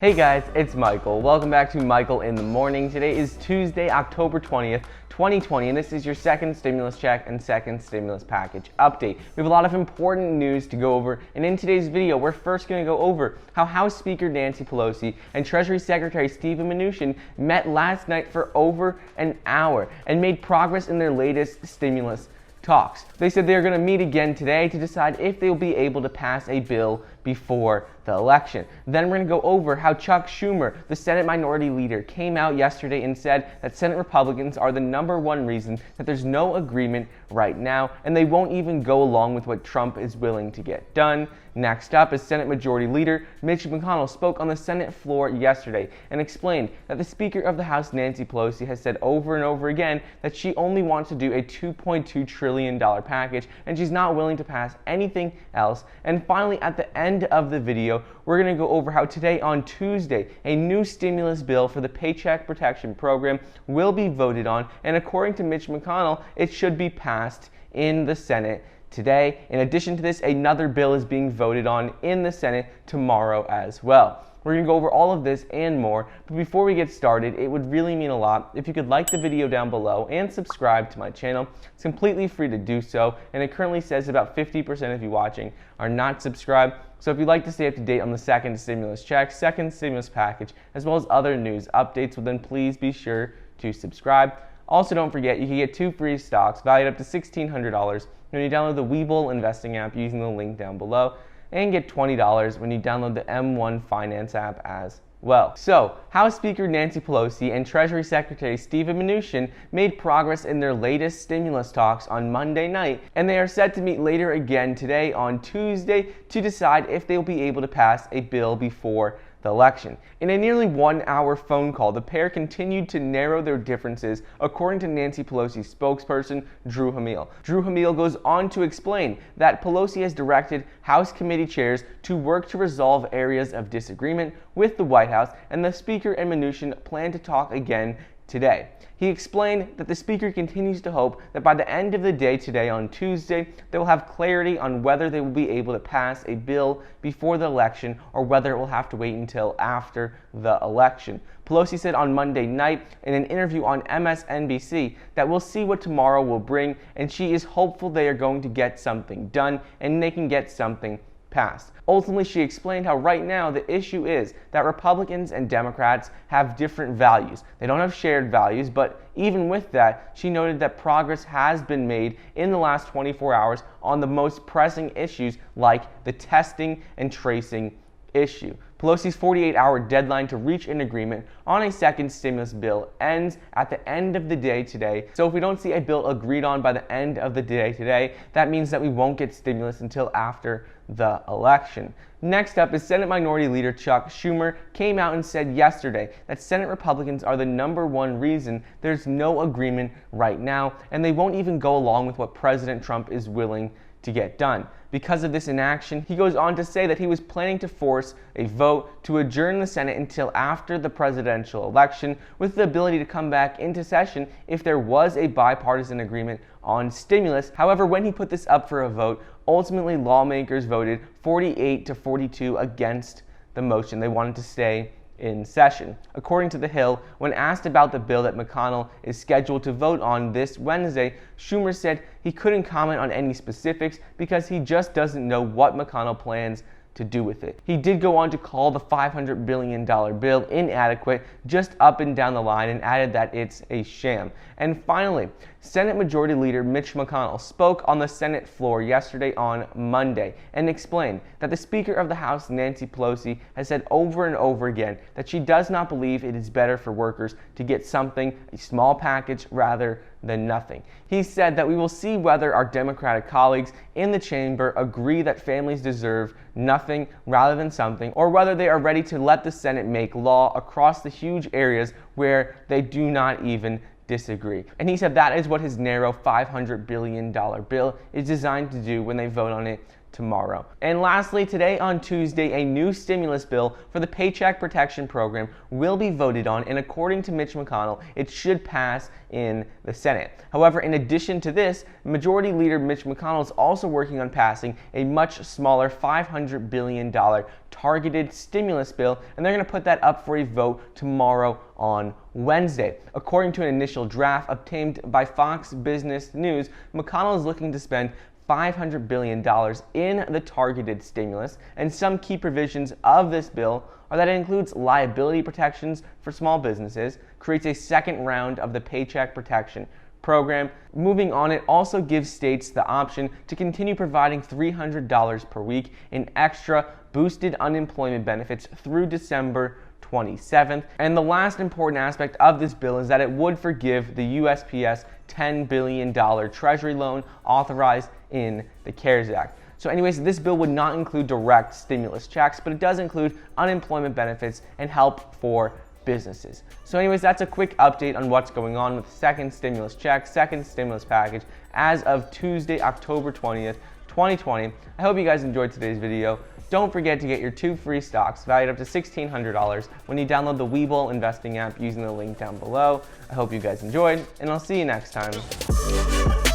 Hey guys, it's Michael. Welcome back to Michael in the Morning. Today is Tuesday, October 20th, 2020, and this is your second stimulus check and second stimulus package update. We have a lot of important news to go over, and in today's video, we're first going to go over how House Speaker Nancy Pelosi and Treasury Secretary Mnuchin met last night for over an hour and made progress in their latest stimulus talks. They said they're going to meet again today to decide if they will be able to pass a bill before the election. Then we're going to go over how Chuck Schumer, the Senate Minority Leader, came out yesterday and said that Senate Republicans are the #1 reason that there's no agreement right now, and they won't even go along with what Trump is willing to get done. Next up is Senate Majority Leader Mitch McConnell spoke on the Senate floor yesterday and explained that the Speaker of the House, Nancy Pelosi, has said over and over again that she only wants to do a $2.2 trillion package and she's not willing to pass anything else. And finally, at the end of the video, we're going to go over how today on Tuesday, a new stimulus bill for the Paycheck Protection Program will be voted on, and according to Mitch McConnell, it should be passed in the Senate today. In addition to this, another bill is being voted on in the Senate tomorrow as well. We're going to go over all of this and more, but before we get started, it would really mean a lot if you could like the video down below and subscribe to my channel. It's completely free to do so, and it currently says about 50% of you watching are not subscribed. So if you'd like to stay up to date on the second stimulus check, second stimulus package, as well as other news updates, well then please be sure to subscribe. Also, don't forget, you can get 2 free stocks valued up to $1,600 when you download the Webull investing app using the link down below, and get $20 when you download the M1 Finance app as well. So, House Speaker Nancy Pelosi and Treasury Secretary Mnuchin made progress in their latest stimulus talks on Monday night, and they are set to meet later again today on Tuesday to decide if they will be able to pass a bill before the election. In a nearly 1-hour phone call, the pair continued to narrow their differences, according to Nancy Pelosi's spokesperson, Drew Hammill. Drew Hammill goes on to explain that Pelosi has directed House committee chairs to work to resolve areas of disagreement with the White House, and the Speaker and Mnuchin plan to talk again today. He explained that the Speaker continues to hope that by the end of the day today on Tuesday, they will have clarity on whether they will be able to pass a bill before the election or whether it will have to wait until after the election. Pelosi said on Monday night in an interview on MSNBC that we'll see what tomorrow will bring, and she is hopeful they are going to get something done and they can get something passed. Ultimately, she explained how right now the issue is that Republicans and Democrats have different values. They don't have shared values, but even with that, she noted that progress has been made in the last 24 hours on the most pressing issues like the testing and tracing issue. Pelosi's 48-hour deadline to reach an agreement on a second stimulus bill ends at the end of the day today. So if we don't see a bill agreed on by the end of the day today, that means that we won't get stimulus until after the election. Next up is Senate Minority Leader Chuck Schumer came out and said yesterday that Senate Republicans are the #1 reason there's no agreement right now, and they won't even go along with what President Trump is willing to get done. Because of this inaction, he goes on to say that he was planning to force a vote to adjourn the Senate until after the presidential election, with the ability to come back into session if there was a bipartisan agreement on stimulus. However, when he put this up for a vote, ultimately lawmakers voted 48-42 against the motion. They wanted to stay in session. According to The Hill, when asked about the bill that McConnell is scheduled to vote on this Wednesday, Schumer said he couldn't comment on any specifics because he just doesn't know what McConnell plans to do with it. He did go on to call the $500 billion bill inadequate just up and down the line and added that it's a sham. And finally, Senate Majority Leader Mitch McConnell spoke on the Senate floor yesterday on Monday and explained that the Speaker of the House, Nancy Pelosi, has said over and over again that she does not believe it is better for workers to get something, a small package, rather than nothing. He said that we will see whether our Democratic colleagues in the chamber agree that families deserve nothing rather than something, or whether they are ready to let the Senate make law across the huge areas where they do not even disagree. And he said that is what his narrow $500 billion bill is designed to do when they vote on it tomorrow. And lastly, today on Tuesday, a new stimulus bill for the Paycheck Protection Program will be voted on, and according to Mitch McConnell, it should pass in the Senate. However, in addition to this, Majority Leader Mitch McConnell is also working on passing a much smaller $500 billion targeted stimulus bill, and they're going to put that up for a vote tomorrow on Wednesday. According to an initial draft obtained by Fox Business News, McConnell is looking to spend $500 billion in the targeted stimulus, and some key provisions of this bill are that it includes liability protections for small businesses, creates a second round of the Paycheck Protection Program. Moving on, it also gives states the option to continue providing $300 per week in extra boosted unemployment benefits through December 27th. And the last important aspect of this bill is that it would forgive the USPS $10 billion Treasury loan authorized in the CARES Act. So anyways, this bill would not include direct stimulus checks, but it does include unemployment benefits and help for businesses. So anyways, that's a quick update on what's going on with the second stimulus check, second stimulus package as of Tuesday, October 20th, 2020. I hope you guys enjoyed today's video. Don't forget to get your 2 free stocks valued up to $1,600 when you download the Webull investing app using the link down below. I hope you guys enjoyed, and I'll see you next time.